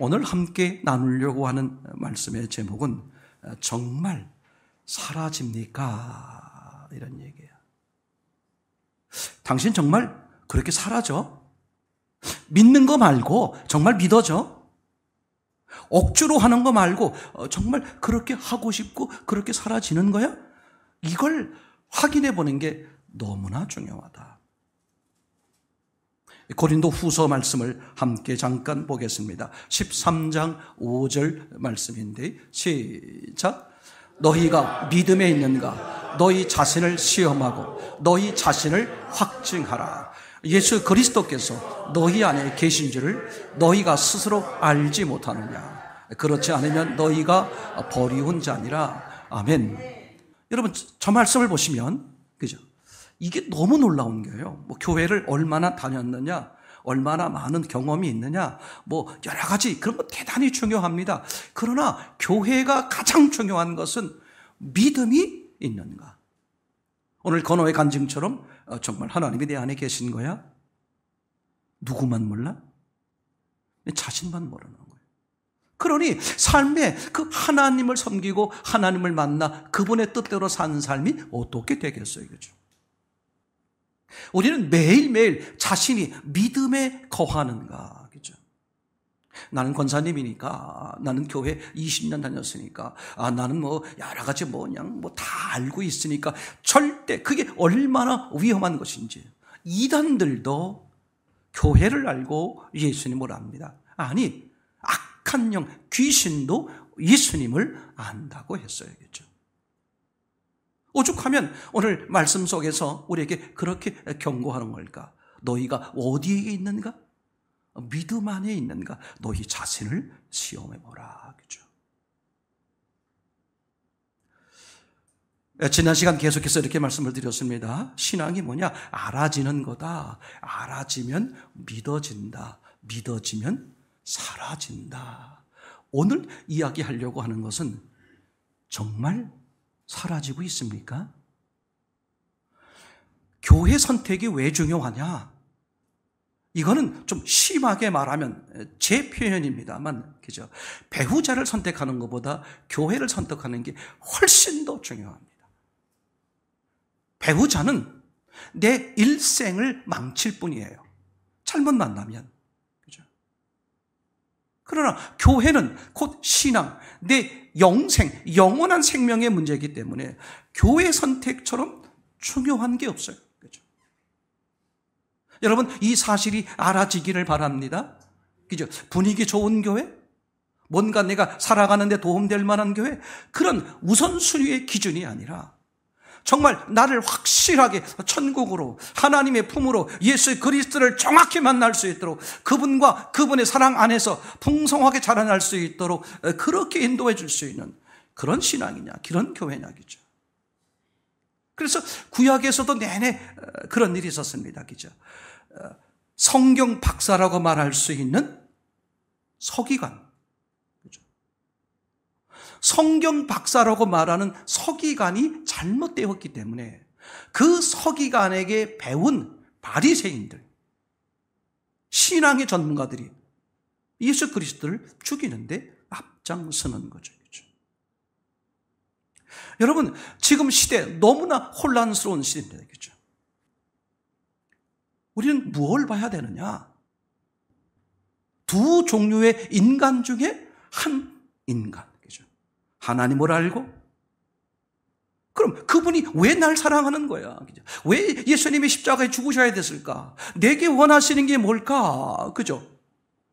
오늘 함께 나누려고 하는 말씀의 제목은 정말 사라집니까? 이런 얘기예요. 당신 정말 그렇게 사라져? 믿는 거 말고 정말 믿어져? 억지로 하는 거 말고 정말 그렇게 하고 싶고 그렇게 사라지는 거야? 이걸 확인해 보는 게 너무나 중요하다. 고린도 후서 말씀을 함께 잠깐 보겠습니다. 13장 5절 말씀인데 시작. 너희가 믿음에 있는가? 너희 자신을 시험하고 너희 자신을 확증하라. 예수 그리스도께서 너희 안에 계신 줄을 너희가 스스로 알지 못하느냐? 그렇지 않으면 너희가 버리운 자니라. 아멘. 여러분, 저 말씀을 보시면, 그죠? 이게 너무 놀라운 거예요. 교회를 얼마나 다녔느냐, 얼마나 많은 경험이 있느냐, 여러 가지 그런 거 대단히 중요합니다. 그러나 교회가 가장 중요한 것은 믿음이 있는가. 오늘 건호의 간증처럼 정말 하나님이 내 안에 계신 거야? 누구만 몰라? 자신만 모르는 거예요. 그러니 삶에 그 하나님을 섬기고 하나님을 만나 그분의 뜻대로 사는 삶이 어떻게 되겠어요? 그죠? 우리는 매일매일 자신이 믿음에 거하는가, 그죠? 나는 권사님이니까, 나는 교회 20년 다녔으니까, 나는 여러 가지 그냥 다 알고 있으니까, 절대 그게 얼마나 위험한 것인지. 이단들도 교회를 알고 예수님을 압니다. 아니, 악한 영, 귀신도 예수님을 안다고 했어요, 그죠? 오죽하면 오늘 말씀 속에서 우리에게 그렇게 경고하는 걸까? 너희가 어디에 있는가? 믿음 안에 있는가? 너희 자신을 시험해보라. 그죠? 지난 시간 계속해서 이렇게 말씀을 드렸습니다. 신앙이 뭐냐? 알아지는 거다. 알아지면 믿어진다. 믿어지면 사라진다. 오늘 이야기하려고 하는 것은 정말 사라지고 있습니까? 교회 선택이 왜 중요하냐? 이거는 좀 심하게 말하면 제 표현입니다만, 그죠? 배우자를 선택하는 것보다 교회를 선택하는 게 훨씬 더 중요합니다. 배우자는 내 일생을 망칠 뿐이에요. 잘못 만나면. 그죠? 그러나 교회는 곧 신앙, 내 영생, 영원한 생명의 문제이기 때문에 교회 선택처럼 중요한 게 없어요. 그죠? 여러분, 이 사실이 알아지기를 바랍니다. 그죠? 분위기 좋은 교회? 뭔가 내가 살아가는 데 도움될 만한 교회? 그런 우선순위의 기준이 아니라 정말 나를 확실하게 천국으로, 하나님의 품으로 예수 그리스도를 정확히 만날 수 있도록 그분과 그분의 사랑 안에서 풍성하게 자라날 수 있도록 그렇게 인도해 줄 수 있는 그런 신앙이냐, 그런 교회냐기죠. 그래서 구약에서도 내내 그런 일이 있었습니다. 그죠? 성경 박사라고 말할 수 있는 서기관. 성경 박사라고 말하는 서기관이 잘못되었기 때문에 그 서기관에게 배운 바리새인들, 신앙의 전문가들이 예수 그리스도를 죽이는데 앞장서는 거죠. 그렇죠? 여러분, 지금 시대 너무나 혼란스러운 시대입니다. 그렇죠? 우리는 무엇을 봐야 되느냐? 두 종류의 인간 중에 한 인간. 하나님을 알고, 그럼 그분이 왜 날 사랑하는 거야? 왜 예수님이 십자가에 죽으셔야 됐을까? 내게 원하시는 게 뭘까? 그죠?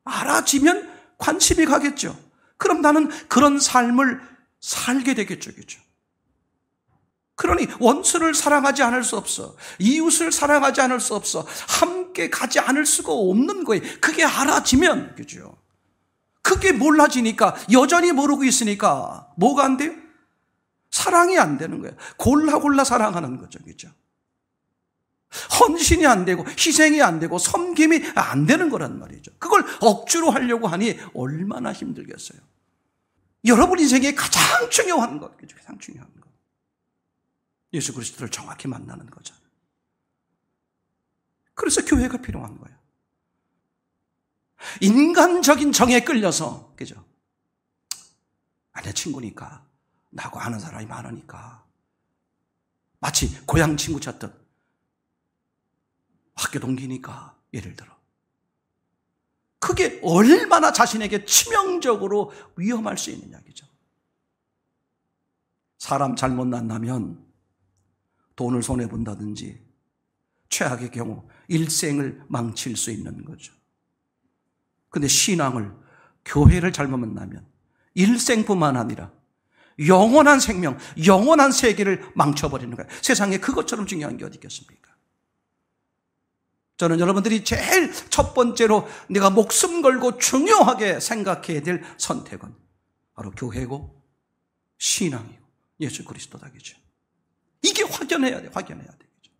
알아지면 관심이 가겠죠. 그럼 나는 그런 삶을 살게 되겠죠. 그죠? 그러니 원수를 사랑하지 않을 수 없어. 이웃을 사랑하지 않을 수 없어. 함께 가지 않을 수가 없는 거예요. 그게 알아지면, 그죠? 그게 몰라지니까, 여전히 모르고 있으니까 뭐가 안 돼요? 사랑이 안 되는 거예요. 골라 사랑하는 거죠. 그죠? 헌신이 안 되고 희생이 안 되고 섬김이 안 되는 거란 말이죠. 그걸 억지로 하려고 하니 얼마나 힘들겠어요. 여러분 인생에 가장 중요한 것, 그죠? 가장 중요한 것. 예수 그리스도를 정확히 만나는 거잖아요. 그래서 교회가 필요한 거예요. 인간적인 정에 끌려서, 그죠? 내 친구니까, 나하고 아는 사람이 많으니까. 마치 고향 친구 찾듯 학교 동기니까, 예를 들어. 그게 얼마나 자신에게 치명적으로 위험할 수 있는 이야기죠. 사람 잘못 만나면 돈을 손해본다든지 최악의 경우 일생을 망칠 수 있는 거죠. 근데 신앙을, 교회를 잘못 만나면 일생뿐만 아니라 영원한 생명, 영원한 세계를 망쳐버리는 거예요. 세상에 그것처럼 중요한 게 어디 있겠습니까? 저는 여러분들이 제일 첫 번째로 내가 목숨 걸고 중요하게 생각해야 될 선택은 바로 교회고 신앙이고 예수 그리스도다겠죠. 이게 확연해야 돼, 확연해야 되겠죠.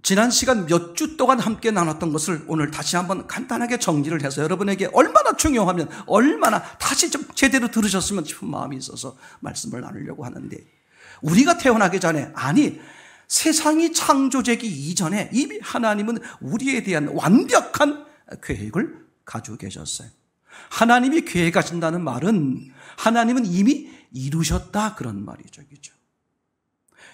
지난 시간 몇 주 동안 함께 나눴던 것을 오늘 다시 한번 간단하게 정리를 해서 여러분에게 얼마나 중요하면 얼마나 다시 좀 제대로 들으셨으면 싶은 마음이 있어서 말씀을 나누려고 하는데, 우리가 태어나기 전에, 아니 세상이 창조되기 이전에 이미 하나님은 우리에 대한 완벽한 계획을 가지고 계셨어요. 하나님이 계획하신다는 말은 하나님은 이미 이루셨다, 그런 말이죠. 그죠?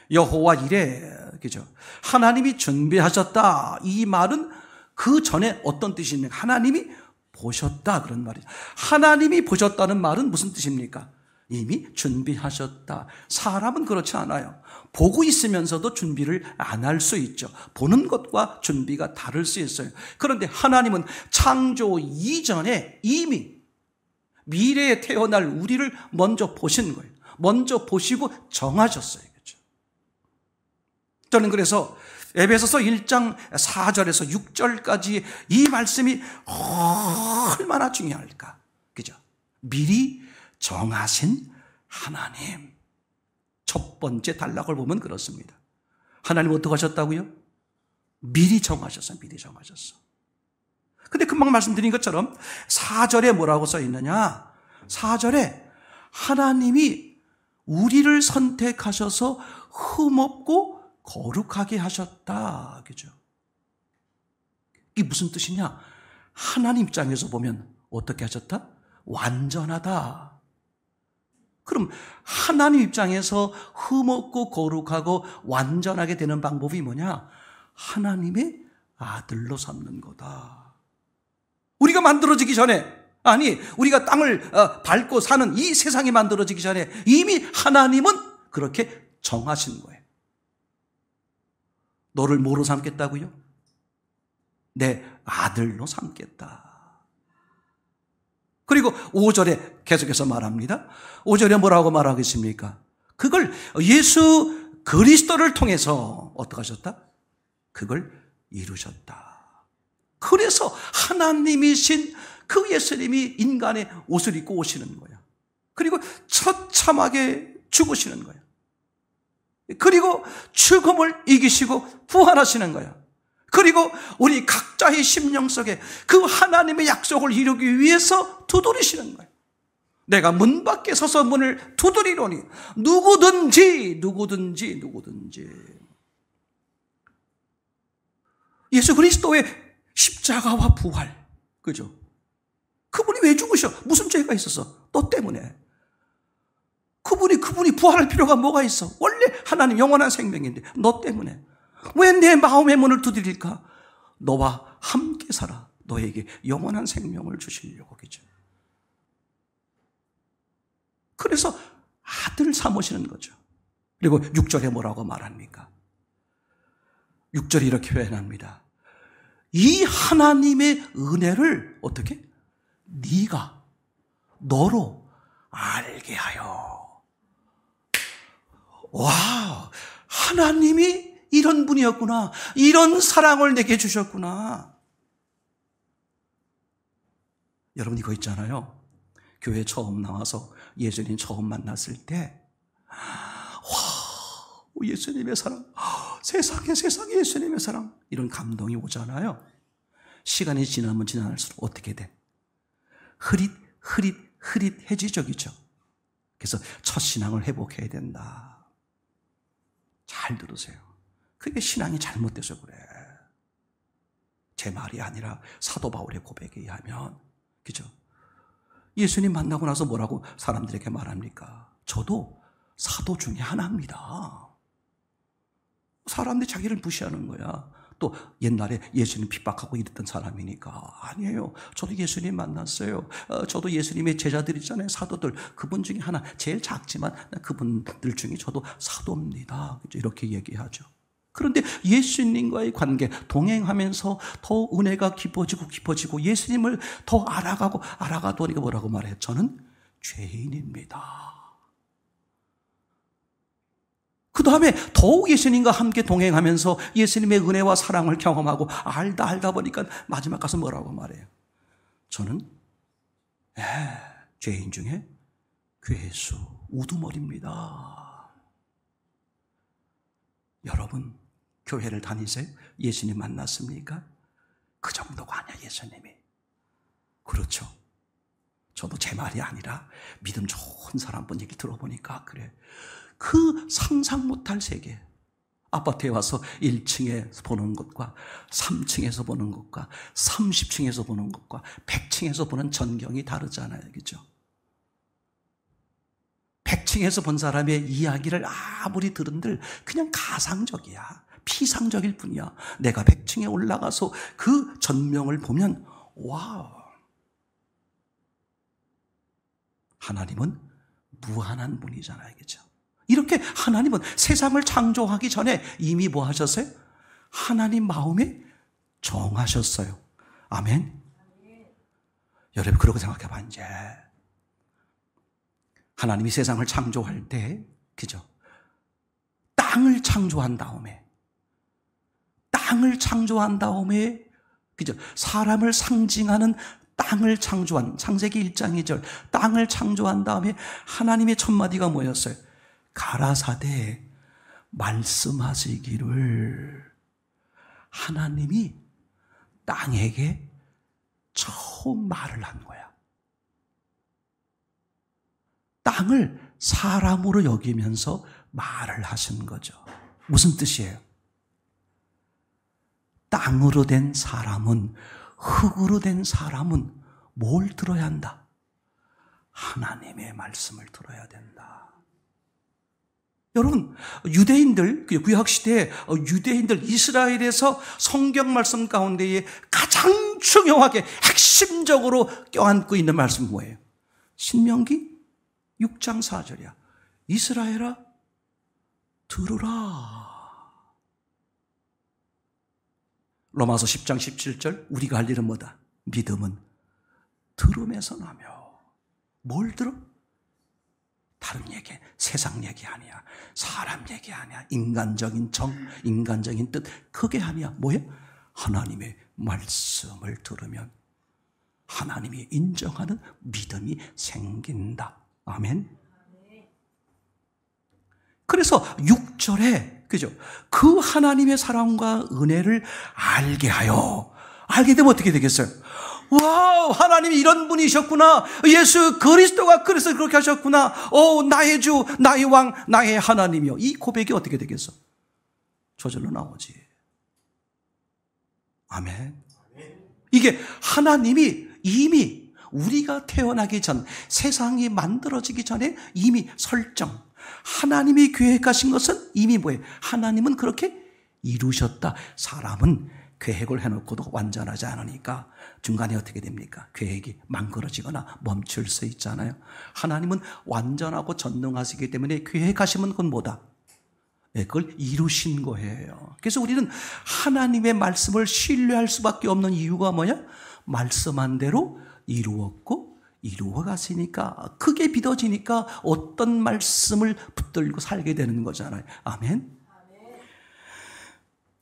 여호와 이래, 그죠? 하나님이 준비하셨다. 이 말은 그 전에 어떤 뜻입니까? 하나님이 보셨다, 그런 말이죠. 하나님이 보셨다는 말은 무슨 뜻입니까? 이미 준비하셨다. 사람은 그렇지 않아요. 보고 있으면서도 준비를 안 할 수 있죠. 보는 것과 준비가 다를 수 있어요. 그런데 하나님은 창조 이전에 이미 미래에 태어날 우리를 먼저 보신 거예요. 먼저 보시고 정하셨어요. 그렇죠? 저는 그래서 에베소서 1장 4절에서 6절까지 이 말씀이 얼마나 중요할까? 그죠? 미리 정하신 하나님. 첫 번째 단락을 보면 그렇습니다. 하나님 어떻게 하셨다고요? 미리 정하셨어요. 미리 정하셨어. 근데 금방 말씀드린 것처럼 4절에 뭐라고 써 있느냐? 4절에 하나님이 우리를 선택하셔서 흠없고 거룩하게 하셨다. 그죠? 이게 무슨 뜻이냐? 하나님 입장에서 보면 어떻게 하셨다? 완전하다. 그럼 하나님 입장에서 흠없고 거룩하고 완전하게 되는 방법이 뭐냐? 하나님의 아들로 삼는 거다. 우리가 만들어지기 전에, 아니 우리가 땅을 밟고 사는 이 세상이 만들어지기 전에 이미 하나님은 그렇게 정하신 거예요. 너를 뭐로 삼겠다고요? 내 아들로 삼겠다. 그리고 5절에 계속해서 말합니다. 5절에 뭐라고 말하겠습니까? 그걸 예수 그리스도를 통해서 어떻게 하셨다? 그걸 이루셨다. 그래서 하나님이신 그 예수님이 인간의 옷을 입고 오시는 거야. 그리고 처참하게 죽으시는 거야. 그리고 죽음을 이기시고 부활하시는 거야. 그리고 우리 각자의 심령 속에 그 하나님의 약속을 이루기 위해서 두드리시는 거예요. 내가 문 밖에 서서 문을 두드리노니 누구든지 예수 그리스도의 십자가와 부활, 그죠? 그분이 왜 죽으셔? 무슨 죄가 있었어? 너 때문에. 그분이 부활할 필요가 뭐가 있어? 원래 하나님 영원한 생명인데 너 때문에. 왜 내 마음의 문을 두드릴까? 너와 함께 살아. 너에게 영원한 생명을 주시려고. 그죠? 그래서 아들 삼으시는 거죠. 그리고 6절에 뭐라고 말합니까? 6절이 이렇게 표현합니다. 이 하나님의 은혜를 어떻게? 네가 너로 알게 하여. 와, 하나님이 이런 분이었구나. 이런 사랑을 내게 주셨구나. 여러분 이거 있잖아요. 교회 처음 나와서 예수님 처음 만났을 때, 와, 예수님의 사랑, 세상에 예수님의 사랑, 이런 감동이 오잖아요. 시간이 지나면 지날수록 어떻게 돼? 흐릿해지죠, 그죠? 그래서 첫 신앙을 회복해야 된다. 잘 들으세요. 그게 신앙이 잘못돼서 그래. 제 말이 아니라 사도 바울의 고백에 의하면, 그죠? 예수님 만나고 나서 뭐라고 사람들에게 말합니까? 저도 사도 중에 하나입니다. 사람들이 자기를 무시하는 거야. 또 옛날에 예수님 핍박하고 이랬던 사람이니까. 아니에요. 저도 예수님 만났어요. 저도 예수님의 제자들이잖아요. 사도들. 그분 중에 하나, 제일 작지만 그분들 중에 저도 사도입니다. 이렇게 얘기하죠. 그런데 예수님과의 관계, 동행하면서 더 은혜가 깊어지고 예수님을 더 알아가도록 뭐라고 말해요? 저는 죄인입니다. 그 다음에 더욱 예수님과 함께 동행하면서 예수님의 은혜와 사랑을 경험하고 알다 보니까 마지막 가서 뭐라고 말해요? 저는 죄인 중에 괴수, 우두머리입니다. 여러분, 교회를 다니세요? 예수님 만났습니까? 그 정도가 아니야, 예수님이. 그렇죠. 저도 제 말이 아니라 믿음 좋은 사람 분 얘기 들어보니까 그래. 그 상상 못할 세계. 아파트에 와서 1층에서 보는 것과 3층에서 보는 것과 30층에서 보는 것과 100층에서 보는 전경이 다르잖아요. 그죠? 100층에서 본 사람의 이야기를 아무리 들은들 그냥 가상적이야. 피상적일 뿐이야. 내가 100층에 올라가서 그 전명을 보면 와우. 하나님은 무한한 분이잖아요. 그죠? 이렇게 하나님은 세상을 창조하기 전에 이미 뭐 하셨어요? 하나님 마음에 정하셨어요. 아멘. 여러분, 그러고 생각해봐. 이제 하나님이 세상을 창조할 때, 그죠? 땅을 창조한 다음에, 그죠? 사람을 상징하는 땅을 창조한, 창세기 1장 2절, 땅을 창조한 다음에 하나님의 첫 마디가 뭐였어요? 가라사대 말씀하시기를. 하나님이 땅에게 처음 말을 한 거야. 땅을 사람으로 여기면서 말을 하신 거죠. 무슨 뜻이에요? 땅으로 된 사람은, 흙으로 된 사람은 뭘 들어야 한다? 하나님의 말씀을 들어야 된다. 여러분, 유대인들, 구약시대에 유대인들, 이스라엘에서 성경 말씀 가운데에 가장 중요하게 핵심적으로 껴안고 있는 말씀은 뭐예요? 신명기 6장 4절이야. 이스라엘아, 들으라. 로마서 10장 17절, 우리가 할 일은 뭐다? 믿음은 들음에서 나며. 뭘 들어? 다른 얘기, 세상 얘기 아니야. 사람 얘기 아니야. 인간적인 정, 인간적인 뜻, 그게 아니야. 뭐야? 하나님의 말씀을 들으면 하나님이 인정하는 믿음이 생긴다. 아멘. 그래서 6절에, 그죠? 그 하나님의 사랑과 은혜를 알게 되면 어떻게 되겠어요? 와우, 하나님이 이런 분이셨구나. 예수 그리스도가 그래서 그렇게 하셨구나. 나의 주, 나의 왕, 나의 하나님이요. 이 고백이 어떻게 되겠어? 저절로 나오지. 아멘. 이게 하나님이 이미 우리가 태어나기 전, 세상이 만들어지기 전에 이미 설정, 하나님이 계획하신 것은 이미 뭐예요? 하나님은 그렇게 이루셨다. 사람은 계획을 해놓고도 완전하지 않으니까 중간에 어떻게 됩니까? 계획이 망가져지거나 멈출 수 있잖아요. 하나님은 완전하고 전능하시기 때문에 계획하시면 그건 뭐다? 그걸 이루신 거예요. 그래서 우리는 하나님의 말씀을 신뢰할 수밖에 없는 이유가 뭐냐? 말씀한 대로 이루었고 이루어갔으니까, 크게 믿어지니까 어떤 말씀을 붙들고 살게 되는 거잖아요. 아멘.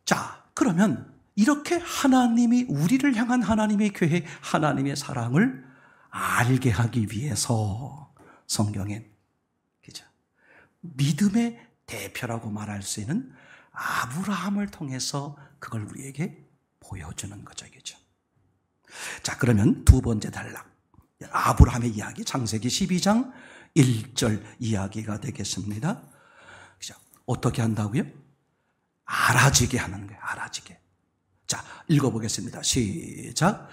자, 그러면 이렇게 하나님이, 우리를 향한 하나님의 계획, 하나님의 사랑을 알게 하기 위해서 성경엔, 그죠? 믿음의 대표라고 말할 수 있는 아브라함을 통해서 그걸 우리에게 보여주는 거죠. 그죠? 자, 그러면 두 번째 단락, 아브라함의 이야기, 창세기 12장 1절 이야기가 되겠습니다. 그죠? 어떻게 한다고요? 알아지게 하는 거예요. 알아지게. 자, 읽어보겠습니다. 시작.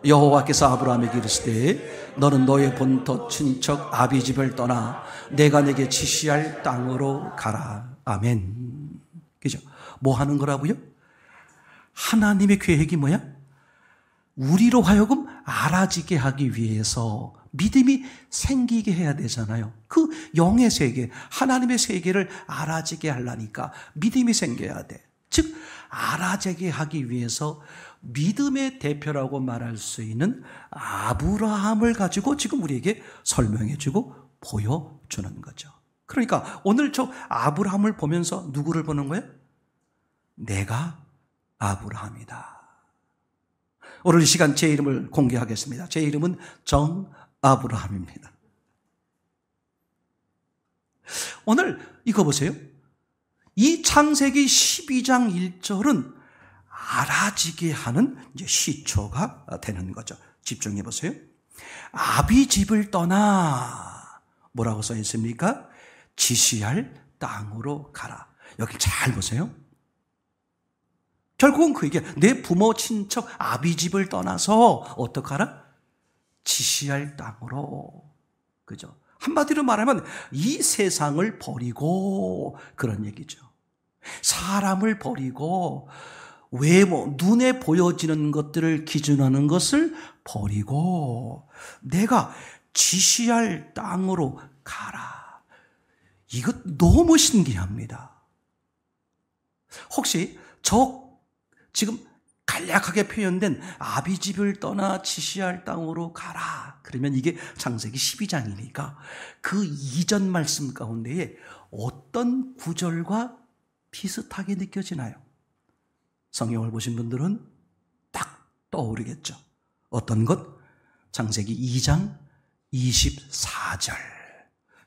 여호와께서 아브라함에게 이르시되 너는 너의 본토 친척 아비집을 떠나 내가 내게 지시할 땅으로 가라. 아멘. 그죠? 뭐 하는 거라고요? 하나님의 계획이 뭐야? 우리로 하여금 알아지게 하기 위해서 믿음이 생기게 해야 되잖아요. 그 영의 세계, 하나님의 세계를 알아지게 하려니까 믿음이 생겨야 돼. 즉 알아지게 하기 위해서 믿음의 대표라고 말할 수 있는 아브라함을 가지고 지금 우리에게 설명해주고 보여주는 거죠. 그러니까 오늘 저 아브라함을 보면서 누구를 보는 거예요? 내가 아브라함이다. 오늘 이 시간 제 이름을 공개하겠습니다. 제 이름은 정 아브라함입니다. 오늘 이거 보세요. 이 창세기 12장 1절은 알아지게 하는 이제 시초가 되는 거죠. 집중해 보세요. 아비집을 떠나 뭐라고 써 있습니까? 지시할 땅으로 가라. 여기 잘 보세요. 결국은 그 얘기야. 내 부모, 친척, 아비집을 떠나서 어떡하라? 지시할 땅으로. 그죠? 한마디로 말하면 이 세상을 버리고 그런 얘기죠. 사람을 버리고 외모, 눈에 보여지는 것들을 기준하는 것을 버리고 내가 지시할 땅으로 가라. 이것 너무 신기합니다. 혹시 저 지금 간략하게 표현된 아비집을 떠나 지시할 땅으로 가라. 그러면 이게 창세기 12장이니까 그 이전 말씀 가운데에 어떤 구절과 비슷하게 느껴지나요? 성경을 보신 분들은 딱 떠오르겠죠. 어떤 것? 창세기 2장 24절.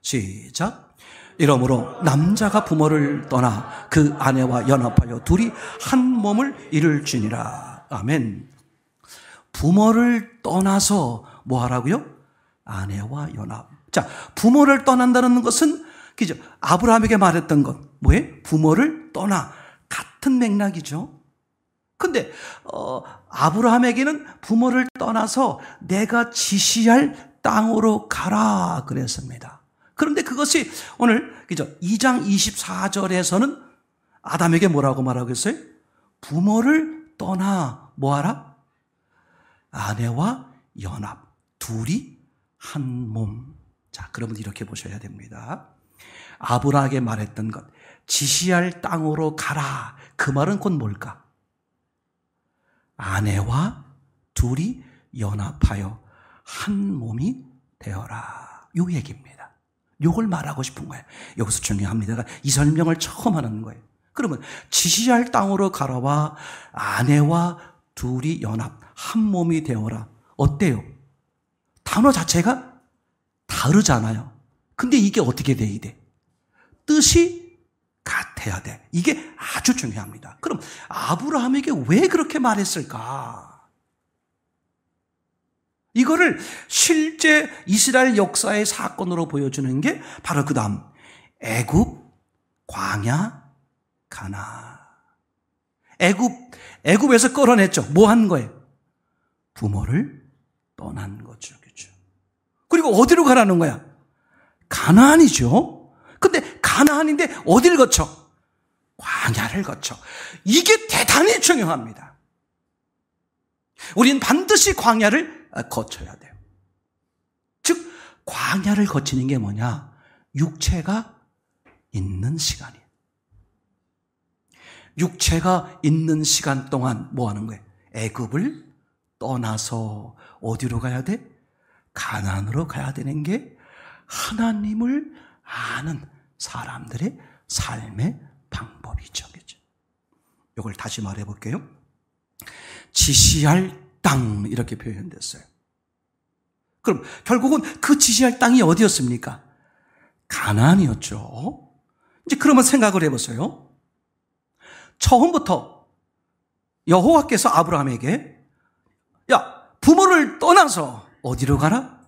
시작. 이러므로 남자가 부모를 떠나 그 아내와 연합하여 둘이 한 몸을 이룰지니라. 아멘. 부모를 떠나서 뭐 하라고요? 아내와 연합. 자, 부모를 떠난다는 것은 그죠? 아브라함에게 말했던 것 뭐예요? 부모를 떠나. 같은 맥락이죠. 근데 아브라함에게는 부모를 떠나서 내가 지시할 땅으로 가라 그랬습니다. 그런데 그것이 오늘 그죠? 2장 24절에서는 아담에게 뭐라고 말하고 있어요? 부모를 떠나 뭐하라? 아내와 연합. 둘이 한 몸. 자, 그러면 이렇게 보셔야 됩니다. 아브라함에게 말했던 것, 지시할 땅으로 가라. 그 말은 곧 뭘까? 아내와 둘이 연합하여 한 몸이 되어라. 요 얘기입니다. 요걸 말하고 싶은 거예요. 여기서 중요합니다. 이 설명을 처음 하는 거예요. 그러면 지시할 땅으로 가라와 아내와 둘이 연합, 한 몸이 되어라. 어때요? 단어 자체가 다르잖아요. 근데 이게 어떻게 돼야 돼? 뜻이 같아야 돼. 이게 아주 중요합니다. 그럼 아브라함에게 왜 그렇게 말했을까? 이거를 실제 이스라엘 역사의 사건으로 보여주는 게 바로 그 다음 애굽, 광야, 가나. 애굽에서 끌어냈죠. 뭐 한 거예요? 부모를 떠난 거죠. 그렇죠? 그리고 어디로 가라는 거야? 가나안이죠. 근데 가나안인데 어딜 거쳐? 광야를 거쳐. 이게 대단히 중요합니다. 우리는 반드시 광야를 거쳐야 돼요. 즉 광야를 거치는 게 뭐냐? 육체가 있는 시간이에요. 육체가 있는 시간 동안 뭐 하는 거예요? 애굽을 떠나서 어디로 가야 돼? 가나안으로 가야 되는 게 하나님을 아는 사람들의 삶의 방법이죠. 그렇죠? 이걸 다시 말해 볼게요. 지시할 땅 이렇게 표현됐어요. 그럼 결국은 그 지시할 땅이 어디였습니까? 가나안이었죠. 이제 그러면 생각을 해보세요. 처음부터 여호와께서 아브라함에게 야, 부모를 떠나서 어디로 가라?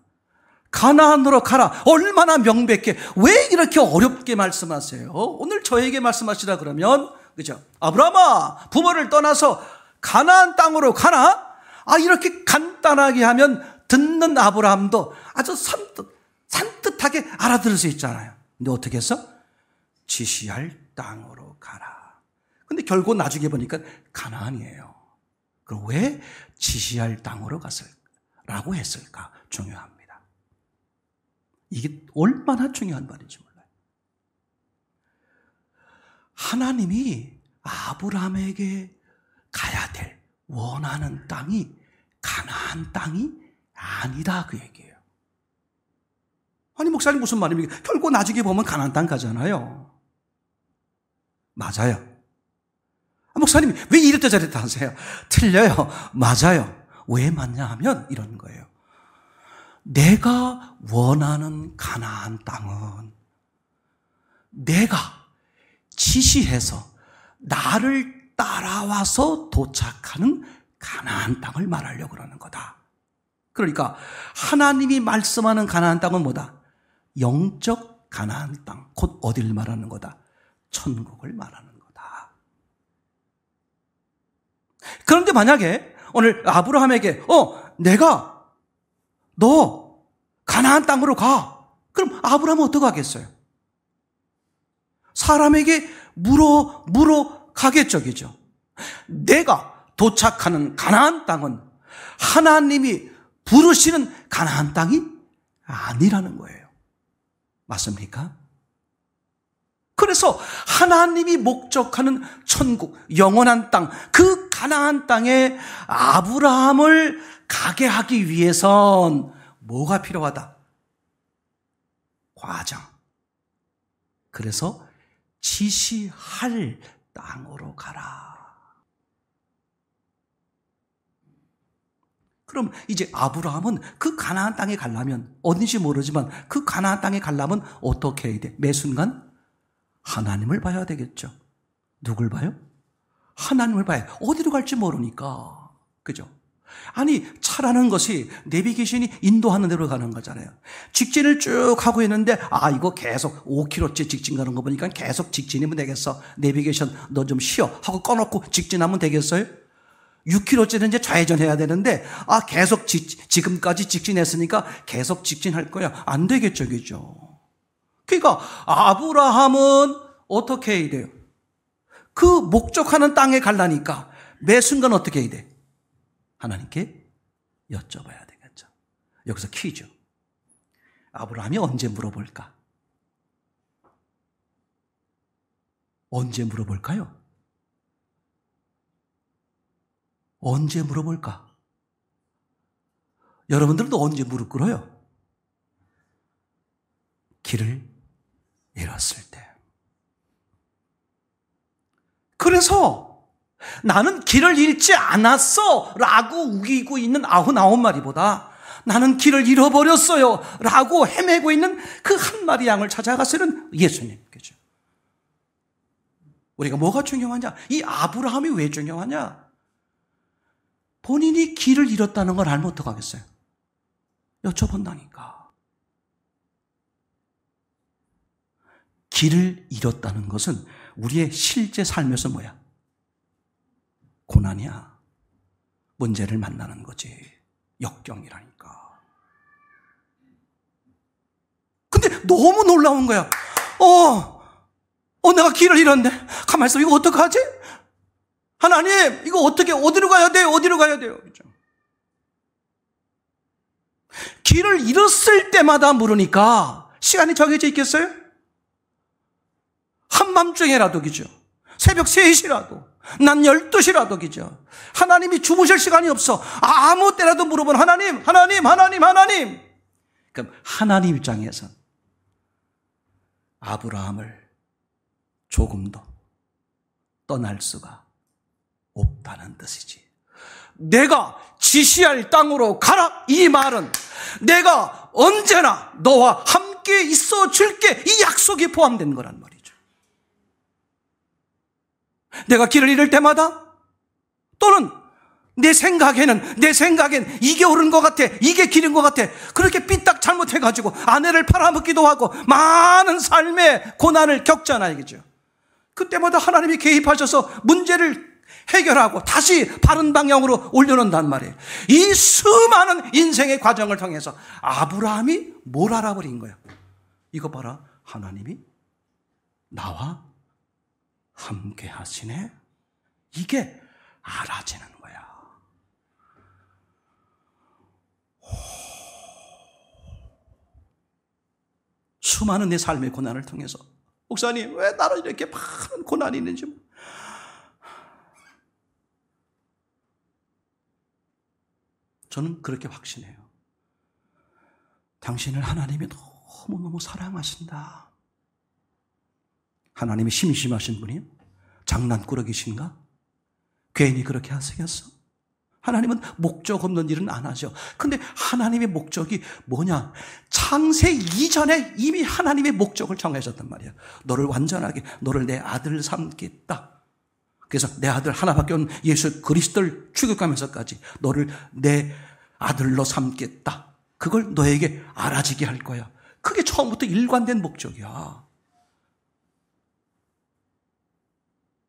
가나안으로 가라. 얼마나 명백해. 왜 이렇게 어렵게 말씀하세요? 오늘 저에게 말씀하시라 그러면 그죠? 아브라함아, 부모를 떠나서 가나안 땅으로 가라. 이렇게 간단하게 하면 듣는 아브라함도 아주 산뜻하게 알아들을 수 있잖아요. 근데 어떻게 했어? 지시할 땅으로 가라. 근데 결국 나중에 보니까 가나안이에요. 그럼 왜 지시할 땅으로 갔을까라고 했을까? 중요합니다. 이게 얼마나 중요한 말인지 몰라요. 하나님이 아브라함에게 가야 될 원하는 땅이 가나안 땅이 아니다, 그 얘기예요. 아니, 목사님 무슨 말입니까? 결국 나중에 보면 가나안 땅 가잖아요. 맞아요. 목사님 왜 이랬다 저랬다 하세요? 틀려요. 맞아요. 왜 맞냐 하면 이런 거예요. 내가 원하는 가나안 땅은 내가 지시해서 나를 따라와서 도착하는 가나안 땅을 말하려고 그러는 거다. 그러니까 하나님이 말씀하는 가나안 땅은 뭐다? 영적 가나안 땅, 곧 어디를 말하는 거다? 천국을 말하는 거다. 그런데 만약에 오늘 아브라함에게 내가 너 가나안 땅으로 가. 그럼 아브라함은 어떻게 하겠어요? 사람에게 물어 가겠죠, 그죠? 내가 도착하는 가나안 땅은 하나님이 부르시는 가나안 땅이 아니라는 거예요. 맞습니까? 그래서 하나님이 목적하는 천국, 영원한 땅, 그 가나안 땅에 아브라함을 가게 하기 위해선 뭐가 필요하다? 과정. 그래서 지시할 땅으로 가라. 그럼 이제 아브라함은 그 가나안 땅에 가려면 어딘지 모르지만 그 가나안 땅에 가려면 어떻게 해야 돼? 매 순간 하나님을 봐야 되겠죠. 누굴 봐요? 하나님을 봐요. 어디로 갈지 모르니까. 그죠? 아니, 차라는 것이 내비게이션이 인도하는 대로 가는 거잖아요. 직진을 쭉 하고 있는데 이거 계속 5km째 직진 가는 거 보니까 계속 직진이면 되겠어. 내비게이션 너 좀 쉬어 하고 꺼놓고 직진하면 되겠어요? 6km째는 이제 좌회전 해야 되는데 계속 지금까지 직진했으니까 계속 직진할 거야. 안 되겠죠, 그죠? 그러니까 아브라함은 어떻게 해야 돼요? 그 목적하는 땅에 가려니까 매 순간 어떻게 해야 돼? 하나님께 여쭤봐야 되겠죠. 여기서 퀴즈. 아브라함이 언제 물어볼까? 언제 물어볼까요? 언제 물어볼까? 여러분들도 언제 무릎 꿇어요? 길을 잃었을 때. 그래서 나는 길을 잃지 않았어 라고 우기고 있는 99마리보다 나는 길을 잃어버렸어요 라고 헤매고 있는 그 한 마리 양을 찾아가서는 예수님. 그죠? 우리가 뭐가 중요하냐? 이 아브라함이 왜 중요하냐? 본인이 길을 잃었다는 걸 알면 어떡하겠어요? 여쭤본다니까. 길을 잃었다는 것은 우리의 실제 삶에서 뭐야? 고난이야. 문제를 만나는 거지. 역경이라니까. 근데 너무 놀라운 거야. 내가 길을 잃었네. 가만히 있어. 이거 어떡하지? 하나님, 이거 어디로 가야 돼요? 어디로 가야 돼요? 그렇죠? 길을 잃었을 때마다 물으니까 시간이 정해져 있겠어요? 한밤중에라도, 그죠? 새벽 3시라도, 난 12시라도, 그죠? 하나님이 주무실 시간이 없어. 아무 때라도 물어본 하나님. 그럼 하나님 입장에선 아브라함을 조금도 떠날 수가 없다는 뜻이지. 내가 지시할 땅으로 가라. 이 말은 내가 언제나 너와 함께 있어 줄게. 이 약속이 포함된 거란 말이죠. 내가 길을 잃을 때마다 또는 내 생각엔 이게 옳은 것 같아. 이게 길인 것 같아. 그렇게 삐딱 잘못해가지고 아내를 팔아먹기도 하고 많은 삶의 고난을 겪잖아요. 그죠? 그때마다 하나님이 개입하셔서 문제를 해결하고 다시 바른 방향으로 올려놓는단 말이에요. 이 수많은 인생의 과정을 통해서 아브라함이 뭘 알아버린 거예요? 이거 봐라, 하나님이 나와 함께 하시네. 이게 알아지는 거야. 수많은 내 삶의 고난을 통해서, 목사님 왜 나는 이렇게 많은 고난이 있는지, 저는 그렇게 확신해요. 당신을 하나님이 너무너무 사랑하신다. 하나님이 심심하신 분이요? 장난꾸러기신가? 괜히 그렇게 하시겠어? 하나님은 목적 없는 일은 안 하죠. 근데 하나님의 목적이 뭐냐? 창세 이전에 이미 하나님의 목적을 정하셨단 말이야. 너를 완전하게, 너를 내 아들 삼겠다. 그래서 내 아들 하나밖에 없는 예수 그리스도를 추격하면서까지 너를 내 아들로 삼겠다. 그걸 너에게 알아지게 할 거야. 그게 처음부터 일관된 목적이야.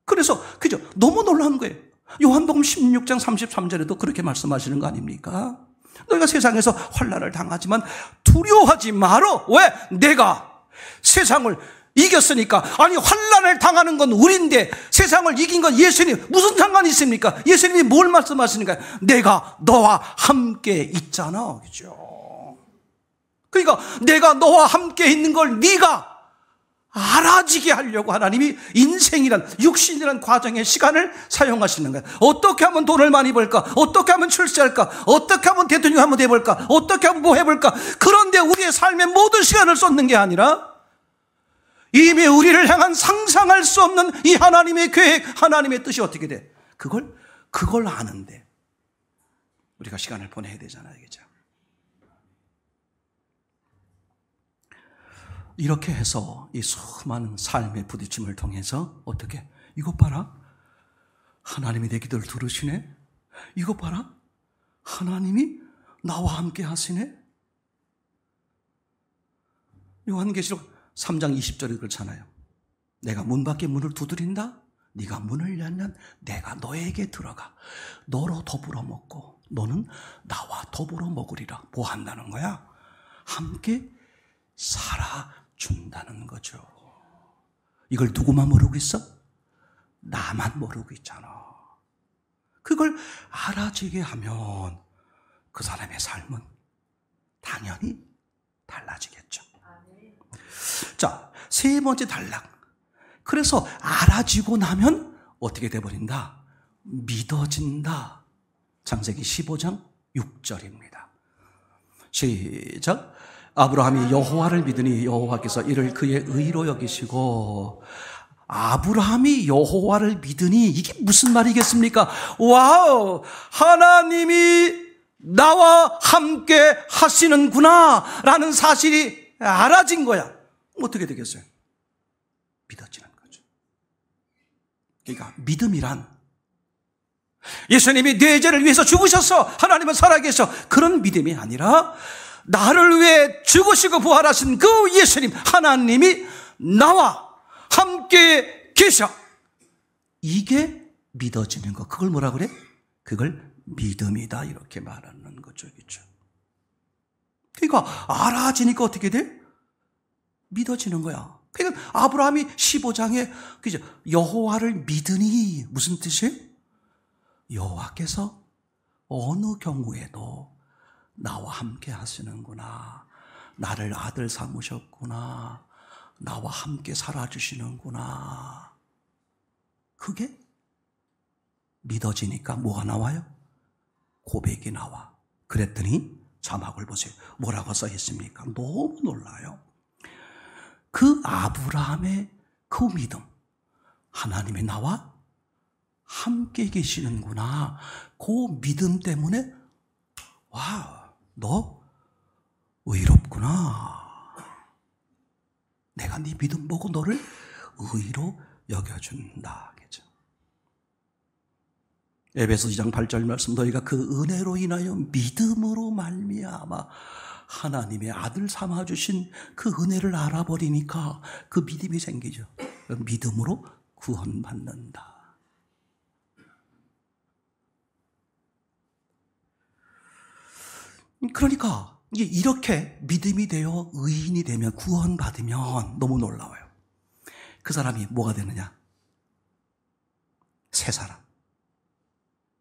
그래서 그죠? 너무 놀라운 거예요. 요한복음 16장 33절에도 그렇게 말씀하시는 거 아닙니까? 너희가 세상에서 환난을 당하지만 두려워하지 마라. 왜? 내가 세상을 이겼으니까. 아니, 환난을 당하는 건 우리인데 세상을 이긴 건 예수님. 무슨 상관이 있습니까? 예수님이 뭘 말씀하시는가? 내가 너와 함께 있잖아. 그죠? 그러니까 내가 너와 함께 있는 걸 네가 알아지게 하려고 하나님이 인생이란, 육신이란 과정의 시간을 사용하시는 거예요. 어떻게 하면 돈을 많이 벌까? 어떻게 하면 출세할까? 어떻게 하면 대통령 한번 해볼까? 어떻게 하면 뭐 해볼까? 그런데 우리의 삶의 모든 시간을 쏟는 게 아니라 이미 우리를 향한 상상할 수 없는 이 하나님의 계획, 하나님의 뜻이 어떻게 돼? 그걸 아는데 우리가 시간을 보내야 되잖아요. 그죠? 이렇게 해서 이 수많은 삶의 부딪힘을 통해서 어떻게? 이것 봐라. 하나님이 내 기도를 들으시네. 이것 봐라. 하나님이 나와 함께 하시네. 요한계시록 3장 20절에 그렇잖아요. 내가 문 밖에 문을 두드린다. 네가 문을 열면 내가 너에게 들어가 너로 더불어 먹고 너는 나와 더불어 먹으리라. 뭐 한다는 거야? 함께 살아준다는 거죠. 이걸 누구만 모르고 있어? 나만 모르고 있잖아. 그걸 알아지게 하면 그 사람의 삶은 당연히 달라지겠죠. 자, 세 번째 단락. 그래서 알아지고 나면 어떻게 돼버린다? 믿어진다. 창세기 15장 6절입니다. 시작. 아브라함이 여호와를 믿으니 여호와께서 이를 그의 의로 여기시고. 아브라함이 여호와를 믿으니 이게 무슨 말이겠습니까? 와우, 하나님이 나와 함께 하시는구나 라는 사실이 알아진 거야. 어떻게 되겠어요? 믿어지는 거죠. 그러니까 믿음이란 예수님이 내 죄를 위해서 죽으셔서 하나님은 살아계셔, 그런 믿음이 아니라 나를 위해 죽으시고 부활하신 그 예수님, 하나님이 나와 함께 계셔. 이게 믿어지는 거. 그걸 뭐라 그래? 그걸 믿음이다 이렇게 말하는 거죠. 그렇죠? 그러니까 알아지니까 어떻게 돼? 믿어지는 거야. 그러니까 아브라함이 15장에 그죠? 여호와를 믿으니 무슨 뜻이에요? 여호와께서 어느 경우에도 나와 함께 하시는구나. 나를 아들 삼으셨구나. 나와 함께 살아주시는구나. 그게 믿어지니까 뭐가 나와요? 고백이 나와. 그랬더니 자막을 보세요. 뭐라고 써 있습니까? 너무 놀라요. 그 아브라함의 그 믿음, 하나님이 나와 함께 계시는구나. 그 믿음 때문에 와, 너 의롭구나. 내가 네 믿음 보고 너를 의로 여겨준다. 그죠? 에베소 2장 8절 말씀, 너희가 그 은혜로 인하여 믿음으로 말미암아 하나님의 아들 삼아주신 그 은혜를 알아버리니까 그 믿음이 생기죠. 믿음으로 구원받는다. 그러니까 이렇게 믿음이 되어 의인이 되면, 구원받으면 너무 놀라워요. 그 사람이 뭐가 되느냐? 새 사람.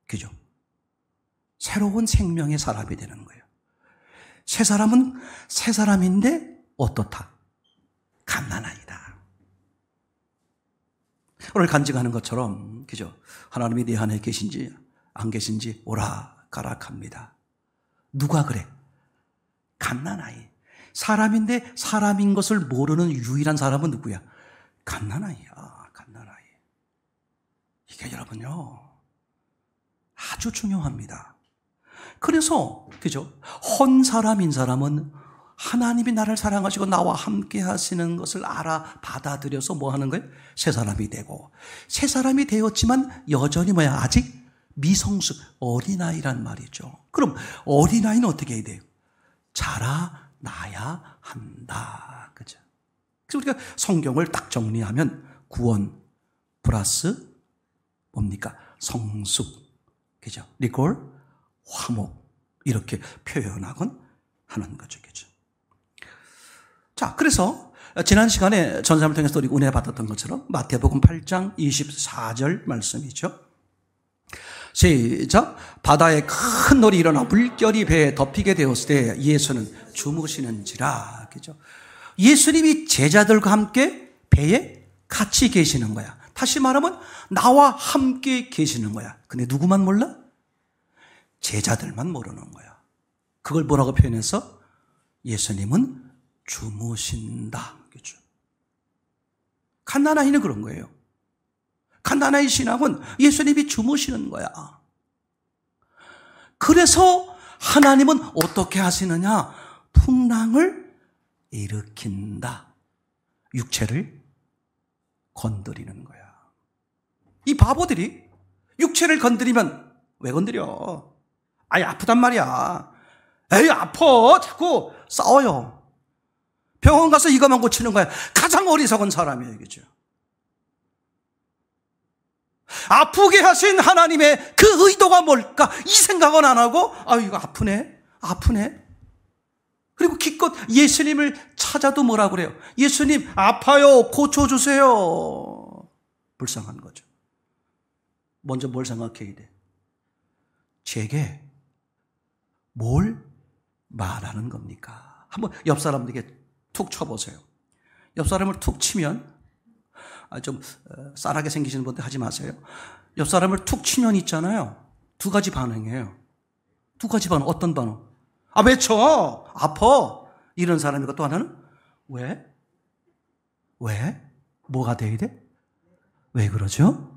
그죠? 새로운 생명의 사람이 되는 거예요. 새 사람은 새 사람인데 어떻다? 갓난아이다. 오늘 간증하는 것처럼, 그죠? 하나님이 내 안에 계신지 안 계신지 오락가락합니다. 누가 그래? 갓난아이. 사람인데 사람인 것을 모르는 유일한 사람은 누구야? 갓난아이야. 갓난아이. 이게 여러분요, 아주 중요합니다. 그래서, 그죠? 헌 사람인 사람은 하나님이 나를 사랑하시고 나와 함께 하시는 것을 알아 받아들여서 뭐 하는 거예요? 새 사람이 되고, 새 사람이 되었지만 여전히 뭐야? 아직 미성숙, 어린아이란 말이죠. 그럼 어린아이는 어떻게 해야 돼요? 자라나야 한다. 그죠? 그래서 우리가 성경을 딱 정리하면 구원 플러스 뭡니까? 성숙. 그죠? 리콜, 화목. 이렇게 표현하곤 하는 거죠. 그죠? 자, 그래서 지난 시간에 전사를 통해서 우리 은혜 받았던 것처럼 마태복음 8장 24절 말씀이죠. 시작. 바다에 큰 놀이 일어나 물결이 배에 덮이게 되었을 때 예수는 주무시는지라. 그죠? 예수님이 제자들과 함께 배에 같이 계시는 거야. 다시 말하면 나와 함께 계시는 거야. 근데 누구만 몰라? 제자들만 모르는 거야. 그걸 뭐라고 표현해서? 예수님은 주무신다. 그죠? 갓난아이는 그런 거예요. 갓난아이 신학은 예수님이 주무시는 거야. 그래서 하나님은 어떻게 하시느냐? 풍랑을 일으킨다. 육체를 건드리는 거야. 이 바보들이 육체를 건드리면 왜 건드려? 아이, 아프단 말이야. 에이, 아파. 자꾸 싸워요. 병원 가서 이거만 고치는 거야. 가장 어리석은 사람이에요. 그죠? 아프게 하신 하나님의 그 의도가 뭘까? 이 생각은 안 하고, 아, 이거 아프네? 아프네? 그리고 기껏 예수님을 찾아도 뭐라 그래요? 예수님, 아파요. 고쳐주세요. 불쌍한 거죠. 먼저 뭘 생각해야 돼? 제게 뭘 말하는 겁니까? 한번 옆 사람들에게 툭 쳐보세요. 옆 사람을 툭 치면, 좀 쌀하게 생기시는 분들 하지 마세요. 옆 사람을 툭 치면 있잖아요. 두 가지 반응이에요. 두 가지 반응. 어떤 반응? 아, 왜 쳐? 아파. 이런 사람이고, 또 하나는 왜? 왜? 뭐가 돼야 돼? 왜 그러죠?